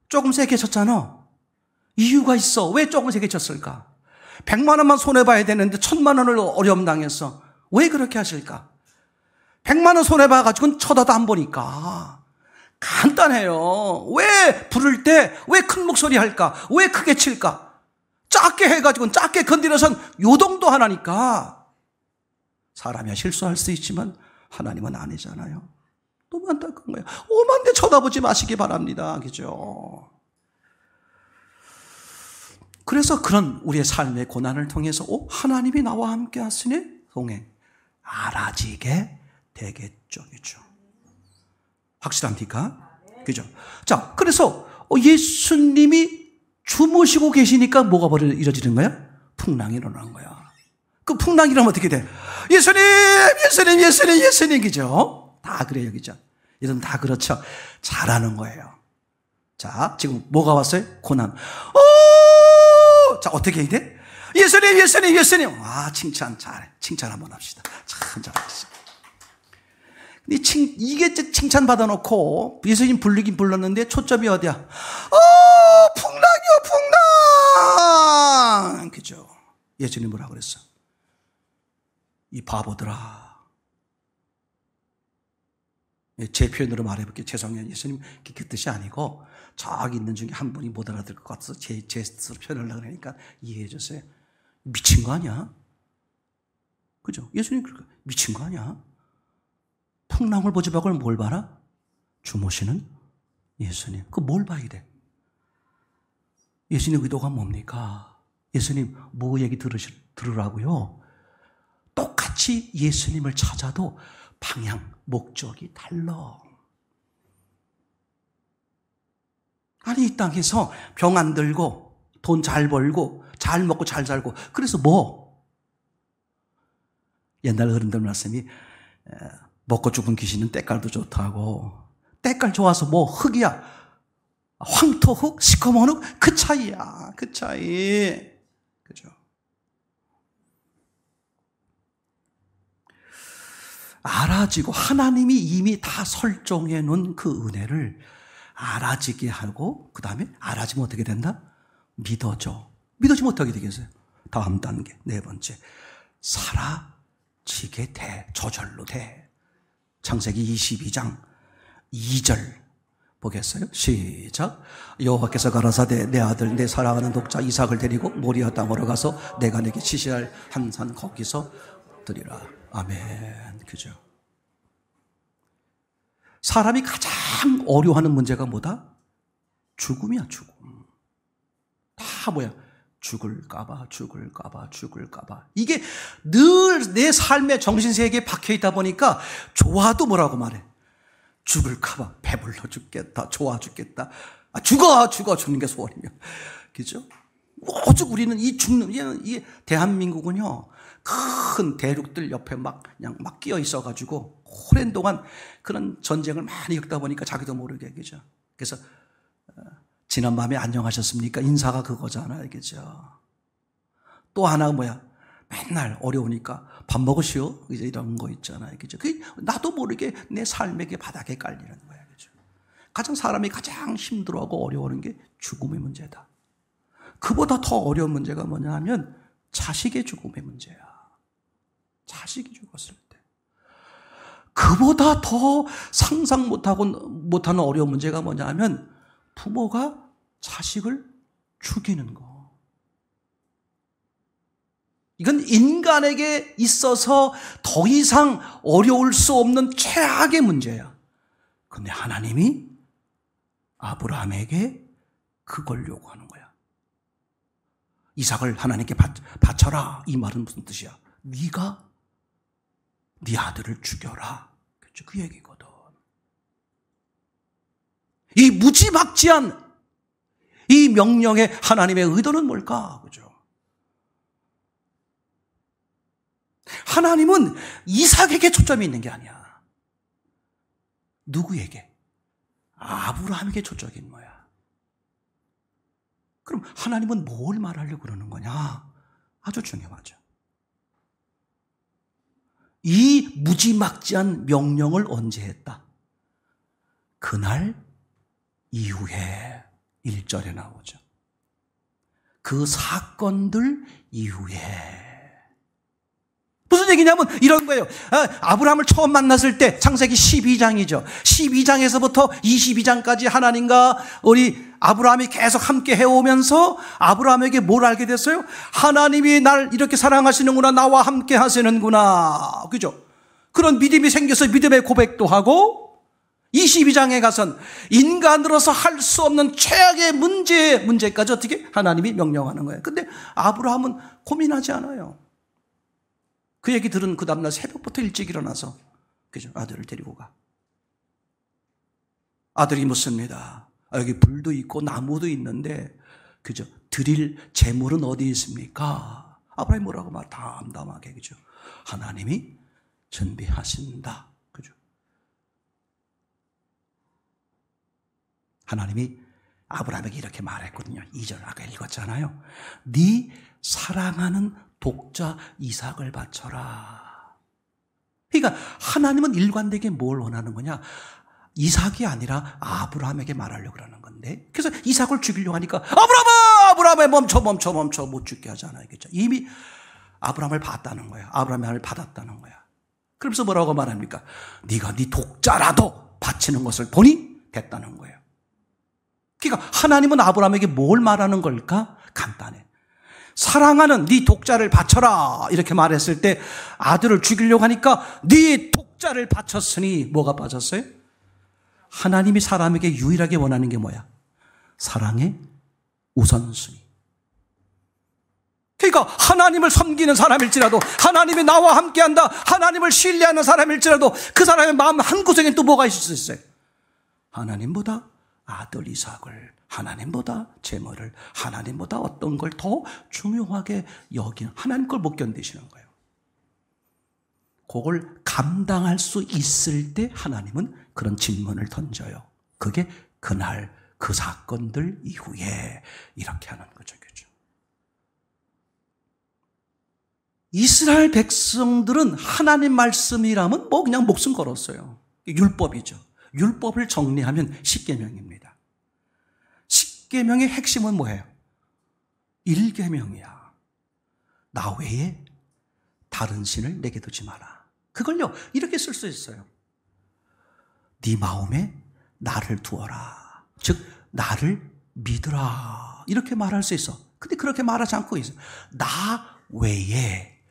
조금 세게 쳤잖아. 이유가 있어. 왜 조금 세게 쳤을까? 100만 원만 손해봐야 되는데 1000만 원을 어려움 당했어. 왜 그렇게 하실까? 100만 원 손해봐가지고는 쳐다도 안 보니까. 간단해요. 왜 부를 때 왜 큰 목소리 할까? 왜 크게 칠까? 작게 해가지고는 작게 건드려선 요동도 하나니까. 사람이야 실수할 수 있지만 하나님은 아니잖아요. 너무 안타까운 거예요. 오만데 쳐다보지 마시기 바랍니다. 그죠? 그래서 그런 우리의 삶의 고난을 통해서 하나님이 나와 함께 하시니 동행 알아지게 되겠죠. 그죠? 확실합니까? 그죠? 자, 그래서 예수님이 주무시고 계시니까 뭐가 이루어지는 거야? 풍랑이 일어나는 거야. 그 풍랑이 일어나면 어떻게 돼? 예수님, 예수님, 예수님, 예수님, 그죠? 다 그래요, 그죠? 이런 다 그렇죠. 잘하는 거예요. 자, 지금 뭐가 왔어요? 고난. 자, 어떻게 해야 돼? 예수님, 예수님, 예수님. 아, 칭찬 잘해. 칭찬 한번 합시다. 참 잘하셨어요. 근데 이게 칭찬 받아놓고 예수님 불리긴 불렀는데 초점이 어디야? 풍랑이요, 풍랑. 그죠? 예수님 뭐라 그랬어? 이 바보들아. 제 표현으로 말해볼게요. 죄송해요. 예수님 그 뜻이 아니고 저기 있는 중에 한 분이 못 알아들 것 같아서 제 스스로 표현하려고 그러니까 이해해 주세요. 미친 거 아니야? 그죠? 예수님 그럴까? 미친 거 아니야? 풍랑을 보지 말고 뭘 봐라? 주무시는 예수님. 그거 뭘 봐야 돼? 예수님 의도가 뭡니까? 예수님 뭐 얘기 들으라고요? 똑같이 예수님을 찾아도 방향, 목적이 달라. 아니, 이 땅에서 병 안 들고 돈 잘 벌고 잘 먹고 잘 살고, 그래서 뭐? 옛날 어른들 말씀이 먹고 죽은 귀신은 때깔도 좋다고. 때깔 좋아서 뭐 흙이야. 황토흙, 시커먼 흙, 그 차이야. 그 차이. 그죠? 알아지고 하나님이 이미 다 설정해 놓은 그 은혜를 알아지게 하고, 그 다음에 알아지면 어떻게 된다? 믿어져. 믿어지면 어떻게 되겠어요? 다음 단계, 네 번째. 사라지게 돼. 저절로 돼. 창세기 22장 2절 보겠어요? 시작. 여호와께서 가라사대 내 아들 내 사랑하는 독자 이삭을 데리고 모리아 땅으로 가서 내가 내게 지시할 한 산 거기서 드리라. 아멘. 그죠? 사람이 가장 어려워하는 문제가 뭐다? 죽음이야, 죽음. 다 뭐야? 죽을까봐. 이게 늘 내 삶의 정신세계에 박혀있다 보니까 좋아도 뭐라고 말해? 죽을까봐. 배불러 죽겠다. 좋아 죽겠다. 죽어 죽는 게 소원이며. 그죠? 오죽 우리는 이 대한민국은요, 큰 대륙들 옆에 그냥 끼어 있어가지고, 오랜 동안 그런 전쟁을 많이 겪다 보니까 자기도 모르게, 그죠? 그래서, 지난 밤에 안녕하셨습니까? 인사가 그거잖아요, 그죠? 또 하나 뭐야? 맨날 어려우니까 밥 먹으시오? 이제 이런 거 있잖아요, 그죠? 나도 모르게 내 삶의 바닥에 깔리는 거야, 그죠? 사람이 가장 힘들어하고 어려워하는 게 죽음의 문제다. 그보다 더 어려운 문제가 뭐냐 하면 자식의 죽음의 문제야. 자식이 죽었을 때. 그보다 더 상상 못하는 어려운 문제가 뭐냐 하면 부모가 자식을 죽이는 거. 이건 인간에게 있어서 더 이상 어려울 수 없는 최악의 문제야. 그런데 하나님이 아브라함에게 그걸 요구하는 거야. 이삭을 하나님께 바쳐라. 이 말은 무슨 뜻이야? 네가 네 아들을 죽여라. 그렇죠? 그 얘기거든. 이 무지막지한 이 명령의 하나님의 의도는 뭘까? 그죠? 하나님은 이삭에게 초점이 있는 게 아니야. 누구에게? 아브라함에게 초점이 있는 거야. 그럼 하나님은 뭘 말하려고 그러는 거냐? 아주 중요하죠. 이 무지막지한 명령을 언제 했다? 그날 이후에 1절에 나오죠. 그 사건들 이후에. 무슨 얘기냐면 이런 거예요. 아브라함을 처음 만났을 때 창세기 12장이죠. 12장에서부터 22장까지 하나님과 우리 아브라함이 계속 함께 해오면서 아브라함에게 뭘 알게 됐어요? 하나님이 날 이렇게 사랑하시는구나. 나와 함께 하시는구나. 그죠? 그런 믿음이 생겨서 믿음의 고백도 하고 22장에 가선 인간으로서 할 수 없는 최악의 문제까지 어떻게 하나님이 명령하는 거예요. 근데 아브라함은 고민하지 않아요. 그 얘기 들은 그 다음날 새벽부터 일찍 일어나서, 그죠? 아들을 데리고 가. 아들이 묻습니다. 여기 불도 있고 나무도 있는데, 그죠? 드릴 재물은 어디 있습니까? 아브라함이 뭐라고 담담하게, 그죠? 하나님이 준비하신다. 그죠? 하나님이 아브라함에게 이렇게 말했거든요. 2절 아까 읽었잖아요. 네 사랑하는 독자 이삭을 바쳐라. 그러니까 하나님은 일관되게 뭘 원하는 거냐? 이삭이 아니라 아브라함에게 말하려고 그러는 건데, 그래서 이삭을 죽이려고 하니까 아브라함아 멈춰 못 죽게 하잖아요. 그렇죠? 이미 아브라함을 봤다는 거야. 아브라함을 받았다는 거야. 그러면서 뭐라고 말합니까? 네가 네 독자라도 바치는 것을 보니 됐다는 거예요. 그러니까 하나님은 아브라함에게 뭘 말하는 걸까? 간단해. 사랑하는 네 독자를 바쳐라 이렇게 말했을 때 아들을 죽이려고 하니까 네 독자를 바쳤으니 뭐가 빠졌어요? 하나님이 사람에게 유일하게 원하는 게 뭐야? 사랑의 우선순위. 그러니까 하나님을 섬기는 사람일지라도, 하나님이 나와 함께한다, 하나님을 신뢰하는 사람일지라도 그 사람의 마음 한구석엔 또 뭐가 있을 수 있어요? 하나님보다 아들 이삭을, 하나님보다 재물을, 하나님보다 어떤 걸 더 중요하게 여기는, 하나님 걸 못 견디시는 거예요. 그걸 감당할 수 있을 때 하나님은 그런 질문을 던져요. 그게 그날 그 사건들 이후에 이렇게 하는 거죠. 그죠? 이스라엘 백성들은 하나님 말씀이라면 뭐 그냥 목숨 걸었어요. 율법이죠. 율법을 정리하면 십계명입니다. 십계명의 핵심은 뭐예요? 1계명이야. 나 외에 다른 신을 내게 두지 마라. 그걸요 이렇게 쓸 수 있어요. 네 마음에 나를 두어라. 즉 나를 믿으라. 이렇게 말할 수 있어. 근데 그렇게 말하지 않고 있어요. 나 외에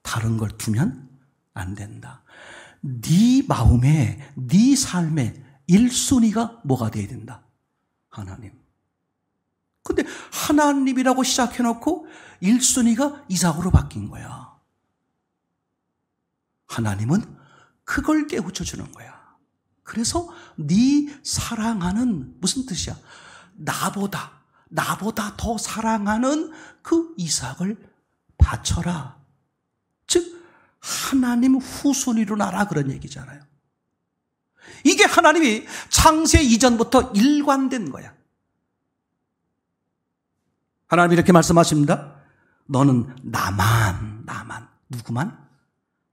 다른 걸 두면 안 된다. 네 마음에, 네 삶에 1순위가 뭐가 돼야 된다? 하나님. 근데 하나님이라고 시작해놓고 1순위가 이삭으로 바뀐 거야. 하나님은 그걸 깨우쳐 주는 거야. 그래서 네 사랑하는, 무슨 뜻이야? 나보다 더 사랑하는 그 이삭을 바쳐라. 즉 하나님 후순위로 나라, 그런 얘기잖아요. 이게 하나님이 창세 이전부터 일관된 거야. 하나님이 이렇게 말씀하십니다. 너는 나만, 누구만?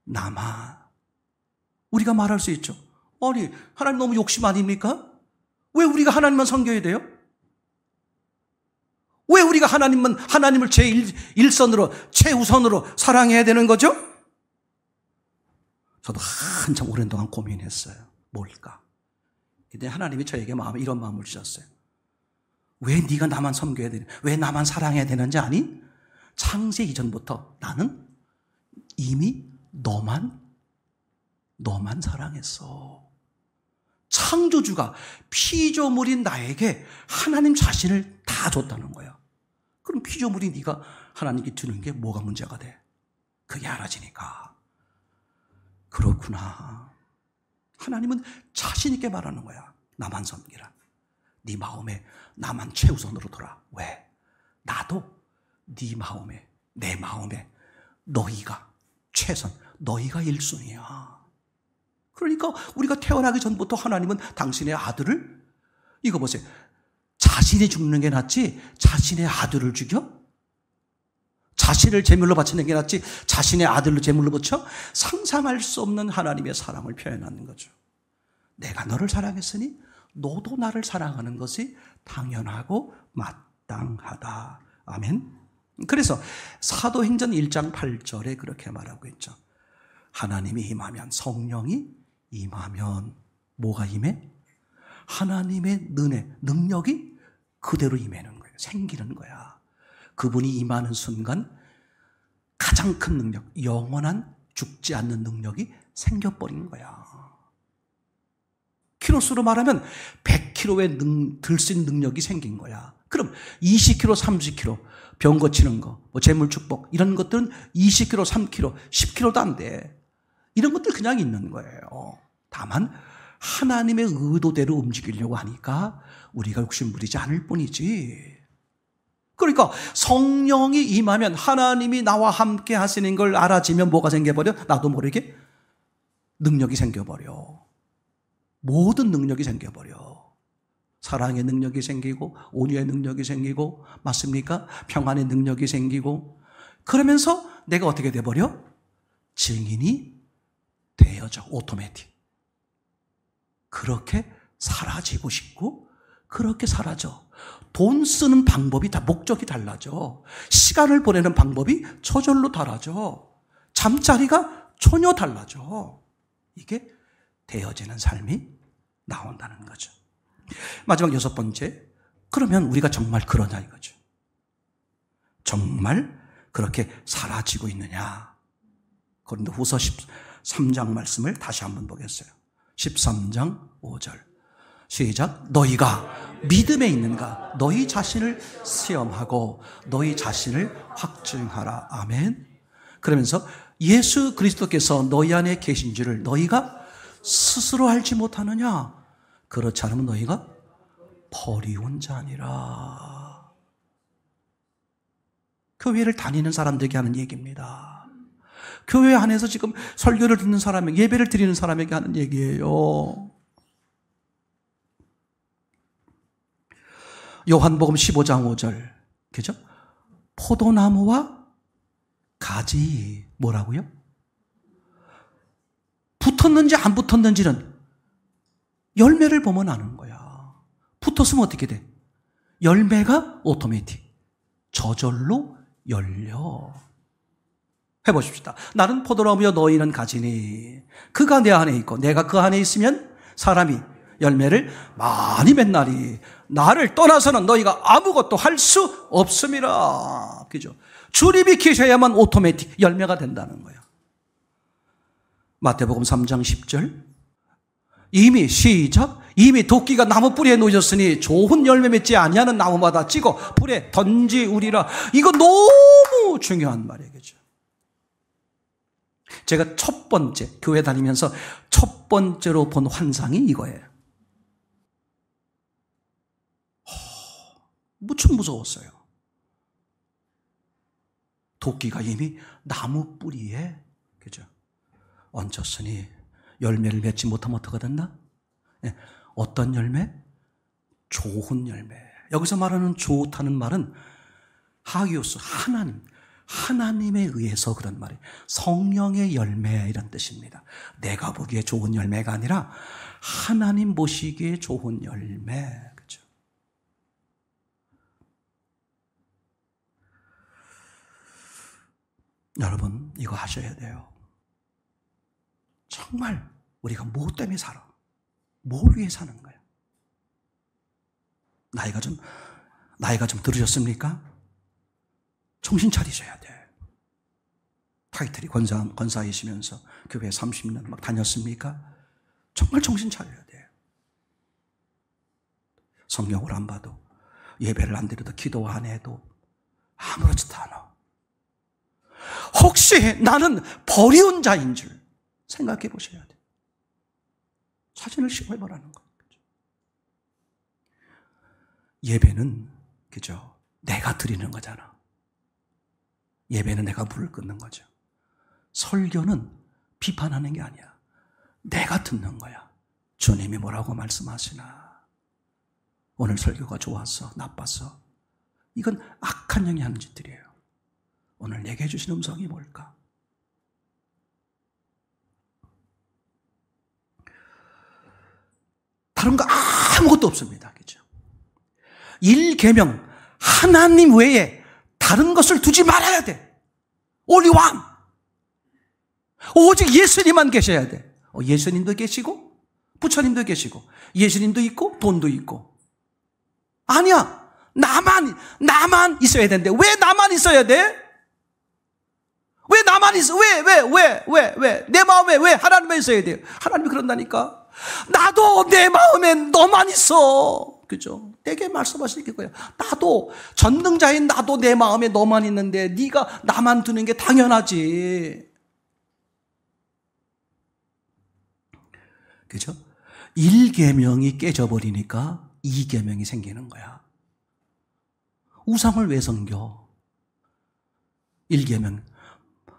나만. 우리가 말할 수 있죠. 아니, 하나님 너무 욕심 아닙니까? 왜 우리가 하나님만 섬겨야 돼요? 왜 우리가 하나님을 제1선으로, 최우선으로 사랑해야 되는 거죠? 저도 한참 오랜 동안 고민했어요. 뭘까? 근데 하나님이 저에게 이런 마음을 주셨어요. 왜 네가 나만 섬겨야 되냐? 왜 나만 사랑해야 되는지 아니? 창세 이전부터 나는 이미 너만 사랑했어. 창조주가 피조물인 나에게 하나님 자신을 다 줬다는 거야. 그럼 피조물이 네가 하나님께 주는 게 뭐가 문제가 돼? 그게 알아지니까. 그렇구나. 하나님은 자신 있게 말하는 거야. 나만 섬기라. 네 마음에 나만 최우선으로 둬라. 왜? 나도 네 마음에, 내 마음에 너희가 최선, 너희가 1순위야. 그러니까 우리가 태어나기 전부터 하나님은 당신의 아들을, 이거 보세요. 자신이 죽는 게 낫지 자신의 아들을 죽여? 자신을 제물로 바치는 게 낫지 자신의 아들로 제물로 바쳐? 상상할 수 없는 하나님의 사랑을 표현하는 거죠. 내가 너를 사랑했으니 너도 나를 사랑하는 것이 당연하고 마땅하다. 아멘. 그래서 사도행전 1장 8절에 그렇게 말하고 있죠. 하나님이 임하면, 성령이 임하면 뭐가 임해? 하나님의 은혜, 능력이 그대로 임하는 거예요. 생기는 거야. 그분이 임하는 순간 가장 큰 능력, 영원한 죽지 않는 능력이 생겨버린 거야. 키로수로 말하면 100kg에 들 수 있는 능력이 생긴 거야. 그럼 20kg, 30kg, 병 고치는 거, 재물 축복, 이런 것들은 20kg, 3kg, 10kg도 안 돼. 이런 것들 그냥 있는 거예요. 다만 하나님의 의도대로 움직이려고 하니까 우리가 욕심부리지 않을 뿐이지. 그러니까 성령이 임하면, 하나님이 나와 함께 하시는 걸 알아지면 뭐가 생겨버려? 나도 모르게 능력이 생겨버려. 모든 능력이 생겨버려. 사랑의 능력이 생기고, 온유의 능력이 생기고, 맞습니까? 평안의 능력이 생기고, 그러면서 내가 어떻게 돼버려? 증인이 되어져. 오토매틱. 그렇게 사라지고 싶고 그렇게 사라져. 돈 쓰는 방법이 다 목적이 달라져. 시간을 보내는 방법이 저절로 달라져. 잠자리가 전혀 달라져. 이게 되어지는 삶이 나온다는 거죠. 마지막 6번째. 그러면 우리가 정말 그러냐 이거죠. 정말 그렇게 사라지고 있느냐. 고린도후서 13장 말씀을 다시 한번 보겠어요. 13장 5절. 시작. 너희가 믿음에 있는가? 너희 자신을 시험하고 너희 자신을 확증하라. 아멘. 그러면서 예수 그리스도께서 너희 안에 계신 줄을 너희가 스스로 알지 못하느냐? 그렇지 않으면 너희가 버리운 자니라. 교회를 다니는 사람들에게 하는 얘기입니다. 교회 안에서 지금 설교를 듣는 사람에게, 예배를 드리는 사람에게 하는 얘기예요. 요한복음 15장 5절, 그죠? 포도나무와 가지, 뭐라고요? 붙었는지 안 붙었는지는 열매를 보면 아는 거야. 붙었으면 어떻게 돼? 열매가 오토매틱, 저절로 열려. 해보십시다. 나는 포도나무여 너희는 가지니 그가 내 안에 있고 내가 그 안에 있으면 사람이 열매를 많이 맺나니 나를 떠나서는 너희가 아무것도 할 수 없음이라. 그죠? 주리 비키셔야만 오토매틱 열매가 된다는 거예요. 마태복음 3장 10절. 이미 시작. 이미 도끼가 나무 뿌리에 놓여졌으니 좋은 열매 맺지 아니하는 나무마다 찌고 불에 던지우리라. 이거 너무 중요한 말이에요. 그죠? 제가 첫 번째 교회 다니면서 첫 번째로 본 환상이 이거예요. 무척 무서웠어요. 도끼가 이미 나무 뿌리에, 그죠? 얹혔으니 열매를 맺지 못하면 어떻게 된다? 네. 어떤 열매? 좋은 열매. 여기서 말하는 좋다는 말은 하기오스, 하나님에 의해서 그런 말이에요. 성령의 열매 이런 뜻입니다. 내가 보기에 좋은 열매가 아니라 하나님 보시기에 좋은 열매. 그렇죠? 여러분 이거 하셔야 돼요. 정말 우리가 뭐 때문에 살아? 뭘 위해 사는 거야? 나이가 좀 들으셨습니까? 정신 차리셔야 돼. 타이틀이 권사이시면서 교회 30년 막 다녔습니까? 정말 정신 차려야 돼. 성경을 안 봐도, 예배를 안 드려도, 기도 안 해도 아무렇지도 않아. 혹시 나는 버리운 자인 줄 생각해 보셔야 돼. 자신을 시험해 보라는 거예요. 예배는, 그죠? 내가 드리는 거잖아. 예배는 내가 불을 끄는 거죠. 설교는 비판하는 게 아니야. 내가 듣는 거야. 주님이 뭐라고 말씀하시나. 오늘 설교가 좋았어, 나빴어. 이건 악한 영이 하는 짓들이에요. 오늘 내게 주신 음성이 뭘까? 다른 거 아무것도 없습니다. 그죠? 1계명, 하나님 외에 다른 것을 두지 말아야 돼. Only one. 오직 예수님만 계셔야 돼. 예수님도 계시고 부처님도 계시고 예수님도 있고 돈도 있고. 아니야. 나만 있어야 되는데 왜 나만 있어야 돼? 왜 나만 있어? 왜? 내 마음에 왜 하나님만 있어야 돼요? 하나님이 그런다니까. 나도 내 마음에 너만 있어. 그죠? 내게 말씀하시는 거예요. 나도, 전능자인 나도 내 마음에 너만 있는데 네가 나만 두는 게 당연하지. 그죠? 1계명이 깨져버리니까 2계명이 생기는 거야. 우상을 왜 섬겨? 1계명.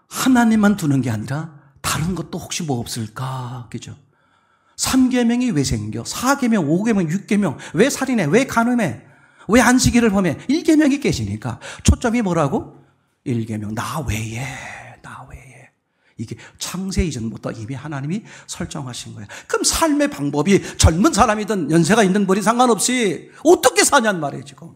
하나님만 두는 게 아니라 다른 것도 혹시 뭐 없을까? 그죠? 3계명이 왜 생겨? 4계명, 5계명, 6계명. 왜 살인해? 왜 간음해? 왜 안식일을 범해? 1계명이 깨지니까 초점이 뭐라고? 1계명. 나 외에. 이게 창세 이전부터 이미 하나님이 설정하신 거예요. 그럼 삶의 방법이 젊은 사람이든 연세가 있는 분이 상관없이 어떻게 사냔 말이에요, 지금.